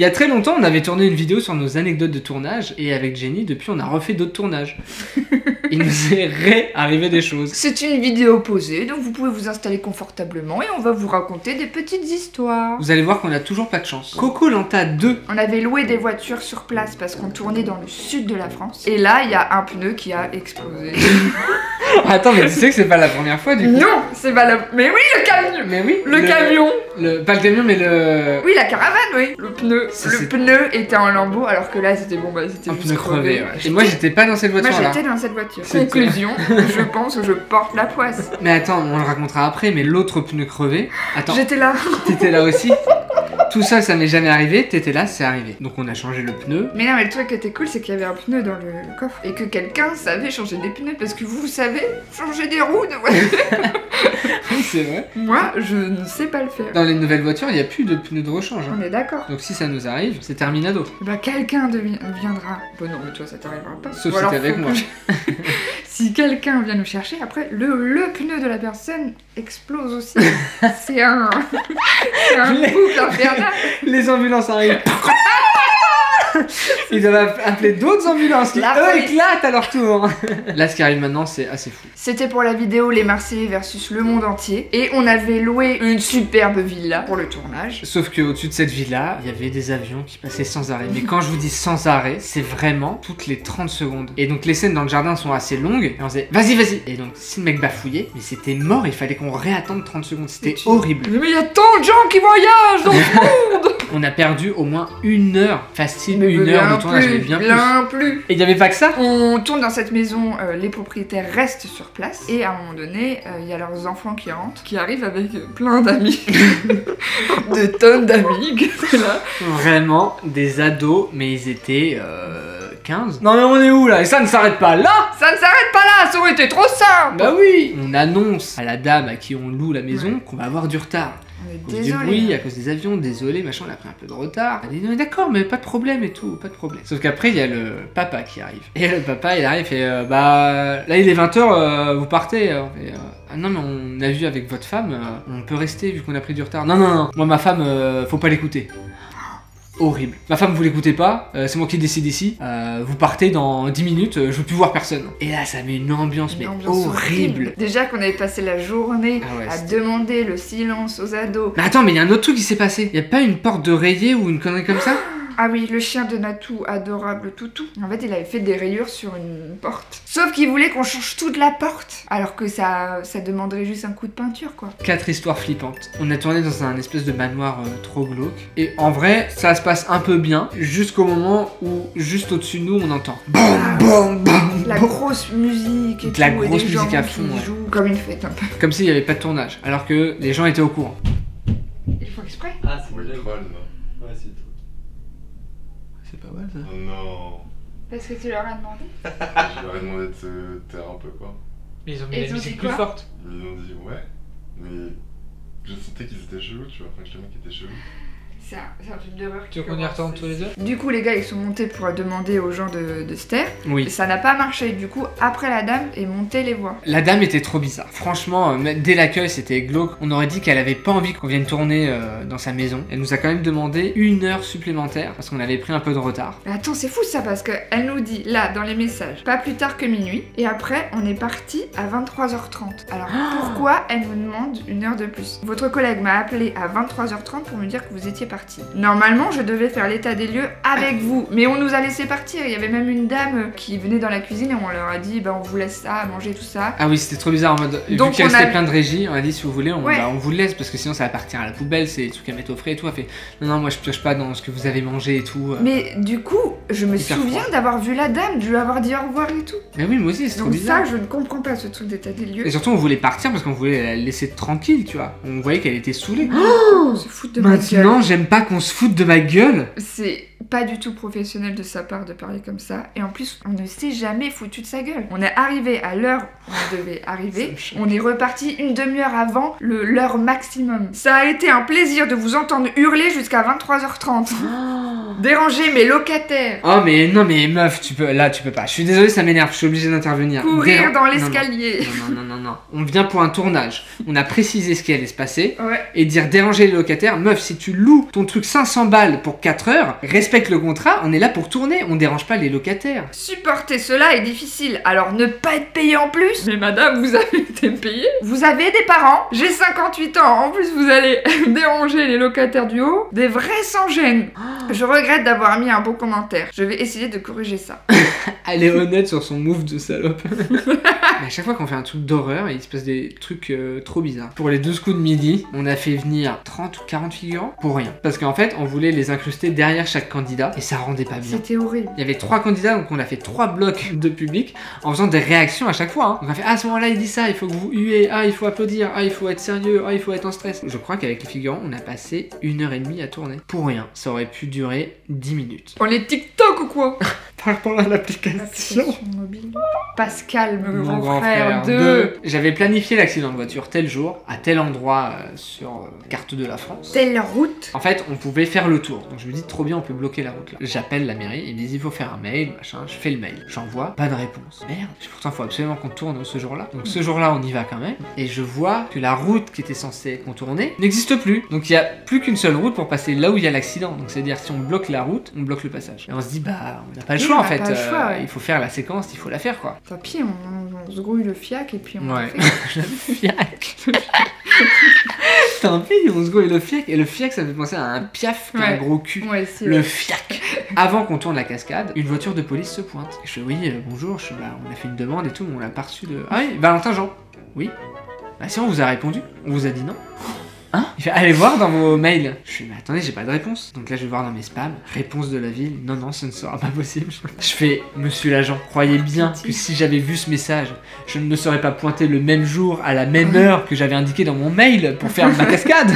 Il y a très longtemps, on avait tourné une vidéo sur nos anecdotes de tournage et avec Jenny, depuis, on a refait d'autres tournages. Il nous est arrivé des choses. C'est une vidéo posée, donc vous pouvez vous installer confortablement et on va vous raconter des petites histoires. Vous allez voir qu'on a toujours pas de chance. Koh-Lanta 2. On avait loué des voitures sur place parce qu'on tournait dans le sud de la France. Et là, il y a un pneu qui a explosé. Attends, mais tu sais que c'est pas la première fois du coup. Non, c'est pas la... Mais oui, le camion. Mais oui. Le camion. Pas le camion, mais le... Oui, la caravane, oui. Le pneu. Le pneu était en lambeaux, alors que là, c'était bon, bah c'était un juste pneu crevé. Ouais. Et moi, j'étais pas dans cette voiture-là. Moi, j'étais dans cette voiture. Conclusion, je pense que je porte la poisse. Mais attends, on le racontera après, mais l'autre pneu crevé... Attends. J'étais là. T'étais là aussi. Tout ça, ça m'est jamais arrivé, t'étais là, c'est arrivé. Donc on a changé le pneu. Mais non, mais le truc qui était cool, c'est qu'il y avait un pneu dans le coffre. Et que quelqu'un savait changer des pneus, parce que vous savez changer des roues de voiture. Oui, c'est vrai. Moi, je ne sais pas le faire. Dans les nouvelles voitures, il n'y a plus de pneus de rechange. Hein. On est d'accord. Donc si ça nous arrive, c'est terminado. Bah quelqu'un viendra. Bon non, mais toi, ça t'arrivera pas. Sauf si t'es avec moi. Si quelqu'un vient nous chercher, après, le pneu de la personne explose aussi. C'est un boucle infernal. Les ambulances arrivent. Ils doivent appeler d'autres ambulances qui, eux, éclatent à leur tour. Là, ce qui arrive maintenant, c'est assez fou. C'était pour la vidéo Les Marseillais versus le monde entier. Et on avait loué une superbe villa pour le tournage. Sauf qu'au-dessus de cette villa, il y avait des avions qui passaient sans arrêt. Mais quand je vous dis sans arrêt, c'est vraiment toutes les 30 secondes. Et donc, les scènes dans le jardin sont assez longues. Et on disait, vas-y, vas-y. Et donc, si le mec bafouillait, mais c'était mort. Il fallait qu'on réattende 30 secondes. C'était horrible. Mais il y a tant de gens qui voyagent dans le monde. On a perdu au moins 1 heure facile. Une heure de tournage, mais bien plus. Et il n'y avait pas que ça. On tourne dans cette maison, les propriétaires restent sur place. Et à un moment donné, il y a leurs enfants qui rentrent, qui arrivent avec plein d'amis. Des tonnes d'amis qui étaient là. Vraiment, des ados, mais ils étaient 15. Non mais on est où là? Et ça ne s'arrête pas là. Ça ne s'arrête pas là, ça aurait été trop simple. Bah oui. On annonce à la dame à qui on loue la maison qu'on va avoir du retard. On est désolé. Oui, à cause des avions, désolé, machin, on a pris un peu de retard. Elle dit, non, d'accord, mais pas de problème et tout, pas de problème. Sauf qu'après, il y a le papa qui arrive. Et le papa, il arrive et bah, là, il est 20h, vous partez. Ah non, mais on a vu avec votre femme, on peut rester vu qu'on a pris du retard. Non, non, non, moi, ma femme, faut pas l'écouter. Horrible. Ma femme, vous l'écoutez pas, c'est moi qui décide ici. Vous partez dans 10 minutes, je veux plus voir personne. Et là, ça met une ambiance, mais horrible. Déjà qu'on avait passé la journée à demander le silence aux ados. Mais attends, mais il y a un autre truc qui s'est passé. Y a pas une porte de rayée ou une connerie comme ça? Ah oui, le chien de Natou, adorable toutou. En fait, il avait fait des rayures sur une porte. Sauf qu'il voulait qu'on change toute la porte. Alors que ça demanderait juste un coup de peinture, quoi. 4 histoires flippantes. On a tourné dans un espèce de manoir trop glauque. Et en vrai, ça se passe un peu bien. Jusqu'au moment où, juste au-dessus de nous, on entend BAM BAM BAM. La grosse musique et tout. La grosse musique à fond, jouent comme une fête, un peu. Comme s'il n'y avait pas de tournage. Alors que les gens étaient au courant. Ils font exprès. Ah, c'est moi qui vole, non. Ouais, c'est tout. C'est pas mal ça. Oh non. Parce que tu leur as demandé. Je leur ai demandé de se taire un peu, quoi. Mais ils ont mis Et la musique plus forte. Ils ont dit ouais, mais je sentais qu'ils étaient chelous, tu vois. Enfin, que les mecs étaient chelous. C'est un film d'horreur. Tu veux qu'on y retourne tous les deux? Du coup, les gars, ils sont montés pour demander aux gens de se taire. Oui. Ça n'a pas marché. Du coup, après la dame est montée les voix. La dame était trop bizarre. Franchement, dès l'accueil, c'était glauque. On aurait dit qu'elle avait pas envie qu'on vienne tourner dans sa maison. Elle nous a quand même demandé 1 heure supplémentaire parce qu'on avait pris un peu de retard. Mais attends, c'est fou ça parce qu'elle nous dit là dans les messages, pas plus tard que minuit. Et après, on est parti à 23h30. Alors pourquoi elle nous demande 1 heure de plus? Votre collègue m'a appelé à 23h30 pour me dire que vous étiez parti. Normalement, je devais faire l'état des lieux avec vous, mais on nous a laissé partir. Il y avait même une dame qui venait dans la cuisine et on leur a dit, bah on vous laisse ça, manger tout ça. Ah oui, c'était trop bizarre en mode. Donc vu qu'il restait plein de régies, on a dit si vous voulez, on vous le laisse parce que sinon ça va partir à la poubelle, c'est des trucs à mettre au frais et tout. Elle fait non, non, moi je pioche pas dans ce que vous avez mangé et tout. Mais du coup, je me souviens d'avoir vu la dame, de lui avoir dit au revoir et tout. Mais oui, moi aussi, c'est trop bizarre. Donc ça, je ne comprends pas ce truc d'état des lieux. Et surtout, on voulait partir parce qu'on voulait la laisser tranquille, tu vois. On voyait qu'elle était saoulée. Oh, on se fout de ma gueule. Maintenant, j'aime pas qu'on se foute de ma gueule. C'est pas du tout professionnel de sa part de parler comme ça. Et en plus, on ne s'est jamais foutu de sa gueule. On est arrivé à l'heure où on devait arriver. On est reparti une demi-heure avant l'heure maximum. Ça a été un plaisir de vous entendre hurler jusqu'à 23h30. Déranger mes locataires. Oh mais non mais meuf, tu peux pas. Je suis désolé, ça m'énerve, je suis obligée d'intervenir. Courir dans l'escalier. Non. On vient pour un tournage. On a précisé ce qui allait se passer. Ouais. Et dire déranger les locataires. Meuf, si tu loues ton truc 500 balles pour 4 heures, respecte le contrat, on est là pour tourner, on dérange pas les locataires. Supporter cela est difficile, alors ne pas être payé en plus. Mais madame, vous avez été payé. Vous avez des parents. J'ai 58 ans. En plus, vous allez déranger les locataires du haut. Des vrais sans gêne. Je regrette d'avoir mis un bon commentaire. Je vais essayer de corriger ça. Elle est honnête sur son move de salope. Mais à chaque fois qu'on fait un truc d'horreur, il se passe des trucs trop bizarres. Pour les 12 coups de midi, on a fait venir 30 ou 40 figurants pour rien. Parce qu'en fait, on voulait les incruster derrière chaque candidat et ça rendait pas bien. C'était horrible. Il y avait 3 candidats, donc on a fait 3 blocs de public en faisant des réactions à chaque fois. Hein. Donc on a fait à ce moment-là, il dit ça, il faut que vous huez, il faut applaudir, il faut être sérieux, il faut être en stress. Je crois qu'avec les figurants, on a passé 1h30 à tourner. Pour rien. Ça aurait pu durer 10 minutes. On est TikTok ou quoi? Par rapport à l'application mobile. Pascal, mon grand frère 2. J'avais planifié l'accident de voiture tel jour, à tel endroit sur carte de la France. Telle route. En fait, on pouvait faire le tour. Donc je me dis trop bien, on peut bloquer la route là. J'appelle la mairie, ils me disent il faut faire un mail, machin. Je fais le mail. J'envoie, pas de réponse. Merde. Pourtant, il faut absolument qu'on tourne ce jour-là. Donc ce jour-là, on y va quand même. Et je vois que la route qui était censée contourner n'existe plus. Donc il y a plus qu'une seule route pour passer là où il y a l'accident. Donc c'est-à-dire si on bloque la route, on bloque le passage. Et on se dit bah on n'a pas le choix en fait. Il faut faire la séquence, il faut la faire quoi. Tant pis, on se grouille le fiac et puis on ouais. le fait. Le fiac. Tant pis, on se grouille le fiac. Et le fiac, ça me fait penser à un piaf qui a un gros cul. Ouais, si, le fiac. Avant qu'on tourne la cascade, une voiture de police se pointe. Et je fais oui, bonjour, on a fait une demande et tout, mais on l'a pas reçu de. Ah oui, Valentin Jean. Oui. Bah si on vous a répondu, on vous a dit non. Hein? Il fait allez voir dans vos mails. Je fais mais attendez, j'ai pas de réponse. Donc là je vais voir dans mes spams. Réponse de la ville. Non, ce ne sera pas possible. Je fais monsieur l'agent, croyez bien que si j'avais vu ce message, je ne me serais pas pointé le même jour à la même heure que j'avais indiqué dans mon mail pour faire ma cascade.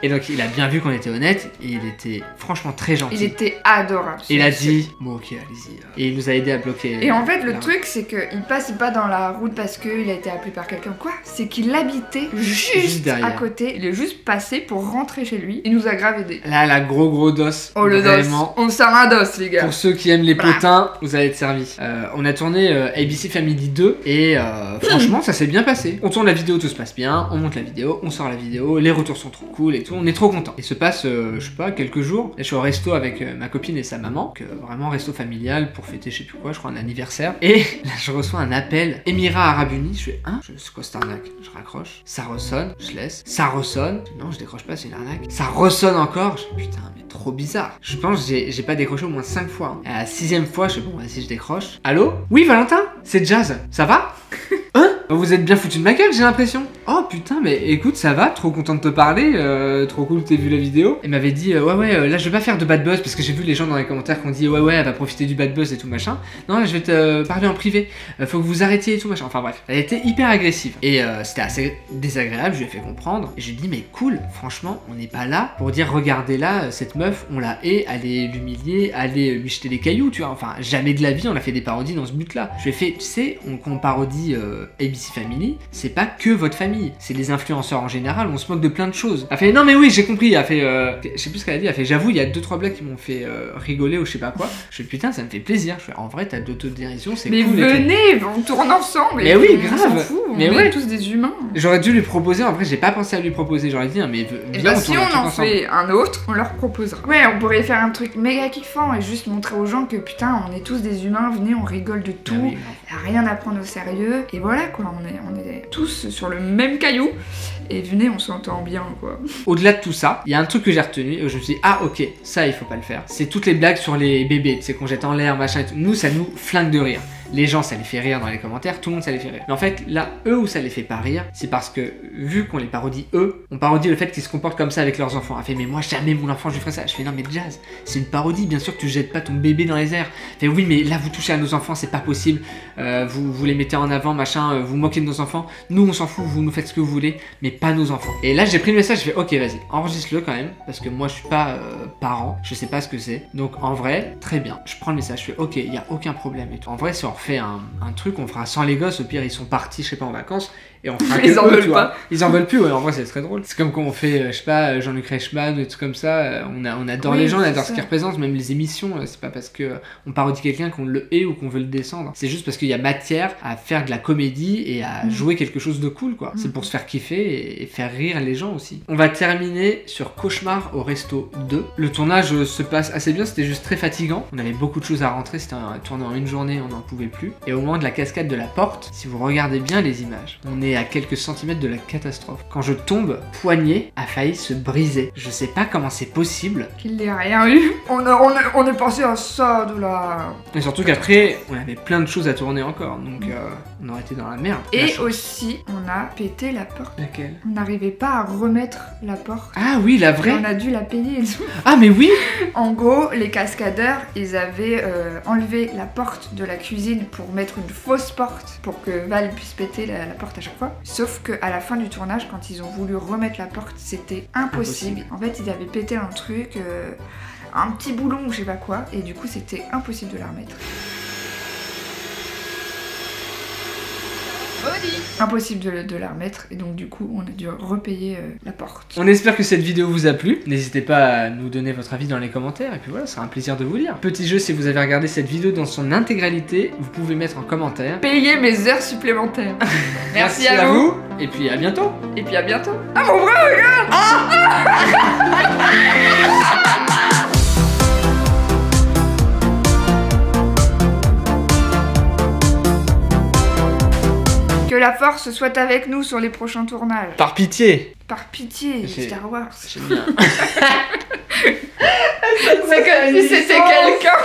Et donc il a bien vu qu'on était honnête et il était franchement très gentil. Il était adorable. Il a dit bon ok allez-y. Et il nous a aidé à bloquer. Et en fait le truc c'est qu'il passe pas dans la route parce qu'il a été appelé par quelqu'un quoi. C'est qu'il habitait juste à côté. Il est juste passé pour rentrer chez lui. Il nous a grave aidé. Là la gros dos. Oh le vraiment. dos. On sort un dos les gars. Pour ceux qui aiment les potins, vous allez être servis. On a tourné ABC Family 2 et franchement ça s'est bien passé. On tourne la vidéo, tout se passe bien. On monte la vidéo, on sort la vidéo. Les retours sont trop cool et tout. On est trop content. Il se passe, je sais pas, quelques jours. Et je suis au resto avec ma copine et sa maman, vraiment resto familial pour fêter je sais plus quoi, je crois un anniversaire. Et là je reçois un appel, Émirats Arabes Unis. Je fais c'est quoi cette arnaque? Je raccroche, ça ressonne, je laisse, ça ressonne. Non, je décroche pas, c'est une arnaque. Ça ressonne encore. Je fais putain, mais trop bizarre. Je pense que j'ai pas décroché au moins 5 fois. Et à la 6ème fois, je fais bon, vas-y, je décroche. Allô? Oui, Valentin? C'est Jazz. Ça va? Hein? Vous êtes bien foutu de ma gueule, j'ai l'impression. Oh putain, mais écoute, ça va, trop content de te parler, trop cool que t'aies vu la vidéo. Elle m'avait dit, ouais, là je vais pas faire de bad buzz parce que j'ai vu les gens dans les commentaires qui ont dit, ouais, elle va profiter du bad buzz et tout machin. Non, là je vais te parler en privé, faut que vous arrêtiez et tout machin. Enfin bref, elle était hyper agressive et c'était assez désagréable, je lui ai fait comprendre. Et je lui ai dit, mais cool, franchement, on n'est pas là pour dire, regardez là, cette meuf, on la hait, allez l'humilier, allez lui jeter des cailloux, tu vois. Enfin, jamais de la vie on a fait des parodies dans ce but-là. Je lui ai fait, tu sais, quand on parodie ABC Family, c'est pas que votre famille, c'est les influenceurs en général, on se moque de plein de choses. Elle fait non mais oui j'ai compris, elle fait je sais plus ce qu'elle a dit, elle fait j'avoue il y a 2-3 blagues qui m'ont fait rigoler ou je sais pas quoi. Je fais putain ça me fait plaisir, je fais en vrai t'as de l'autodérision, c'est cool. Mais venez, on tourne ensemble. Mais oui grave, on s'en fout, mais on ouais. est tous des humains. J'aurais dû lui proposer, en vrai j'ai pas pensé à lui proposer, j'aurais dit mais viens on si tourne on en ensemble. fait un autre, on leur proposera. Ouais on pourrait faire un truc méga kiffant et juste montrer aux gens que putain on est tous des humains, venez on rigole de tout, Ah oui, y a rien à prendre au sérieux et voilà quoi, on est tous sur le même caillou et venez on s'entend bien quoi. Au-delà de tout ça, il y a un truc que j'ai retenu et je me suis dit ah ok ça il faut pas le faire. C'est toutes les blagues sur les bébés, c'est qu'on jette en l'air machin et tout. Nous ça nous flingue de rire. les gens ça les fait rire dans les commentaires, tout le monde ça les fait rire. Mais en fait là, eux où ça les fait pas rire, c'est parce que vu qu'on les parodie eux, on parodie le fait qu'ils se comportent comme ça avec leurs enfants. Elle fait mais moi jamais mon enfant je lui ferai ça. Je fais non mais Jazz, c'est une parodie, bien sûr que tu jettes pas ton bébé dans les airs. Elle fait oui mais là vous touchez à nos enfants, c'est pas possible, vous les mettez en avant, machin, vous moquez de nos enfants, nous on s'en fout, vous nous faites ce que vous voulez, mais pas nos enfants. Et là j'ai pris le message, je fais ok vas-y, enregistre-le quand même, parce que moi je suis pas parent, je sais pas ce que c'est. Donc en vrai, très bien, je prends le message, je fais ok, il y a aucun problème et tout. En vrai si on refait un truc, on fera sans les gosses, au pire ils sont partis, je sais pas, en vacances, et on fera Ils en veulent pas. Ils en veulent plus, ouais, en vrai c'est très drôle. C'est comme quand on fait, je sais pas, Jean-Luc Reichmann, des trucs comme ça, on adore les gens, on adore ce qu'ils représentent, même les émissions, c'est pas parce que on parodie quelqu'un qu'on le hait ou qu'on veut le descendre. C'est juste parce qu'il y a matière à faire de la comédie et à jouer quelque chose de cool, quoi. C'est pour se faire kiffer et faire rire les gens aussi. On va terminer sur Cauchemar au Resto 2. Le tournage se passe assez bien, c'était juste très fatigant. On avait beaucoup de choses à rentrer, c'était un tournage en une journée, on n'en pouvait plus. Et au moment de la cascade de la porte, si vous regardez bien les images, on est à quelques centimètres de la catastrophe. Quand je tombe, poignet a failli se briser. Je sais pas comment c'est possible. Qu'il n'ait rien eu. On est passé à ça de la... Et surtout qu'après, on avait plein de choses à tourner encore, donc on aurait été dans la merde. Et aussi, on a pété la porte. Laquelle? On n'arrivait pas à remettre la porte. Ah oui, la vraie. On a dû la payer et tout. Ah mais oui. En gros, les cascadeurs, ils avaient enlevé la porte de la cuisine pour mettre une fausse porte pour que Val puisse péter la porte à chaque fois. Sauf qu'à la fin du tournage, quand ils ont voulu remettre la porte, c'était impossible. En fait, ils avaient pété un truc, un petit boulon ou je sais pas quoi, et du coup, c'était impossible de la remettre. Impossible de la remettre, et donc du coup on a dû repayer la porte. On espère que cette vidéo vous a plu. N'hésitez pas à nous donner votre avis dans les commentaires, et puis voilà, ce sera un plaisir de vous lire. Petit jeu, si vous avez regardé cette vidéo dans son intégralité, vous pouvez mettre en commentaire. Payer mes heures supplémentaires. Merci à vous. Et puis à bientôt. Et puis à bientôt. Ah mon vrai, regarde. Que la force soit avec nous sur les prochains tournages. Par pitié. Par pitié, Star Wars. J'aime bien. C'est comme si c'était quelqu'un.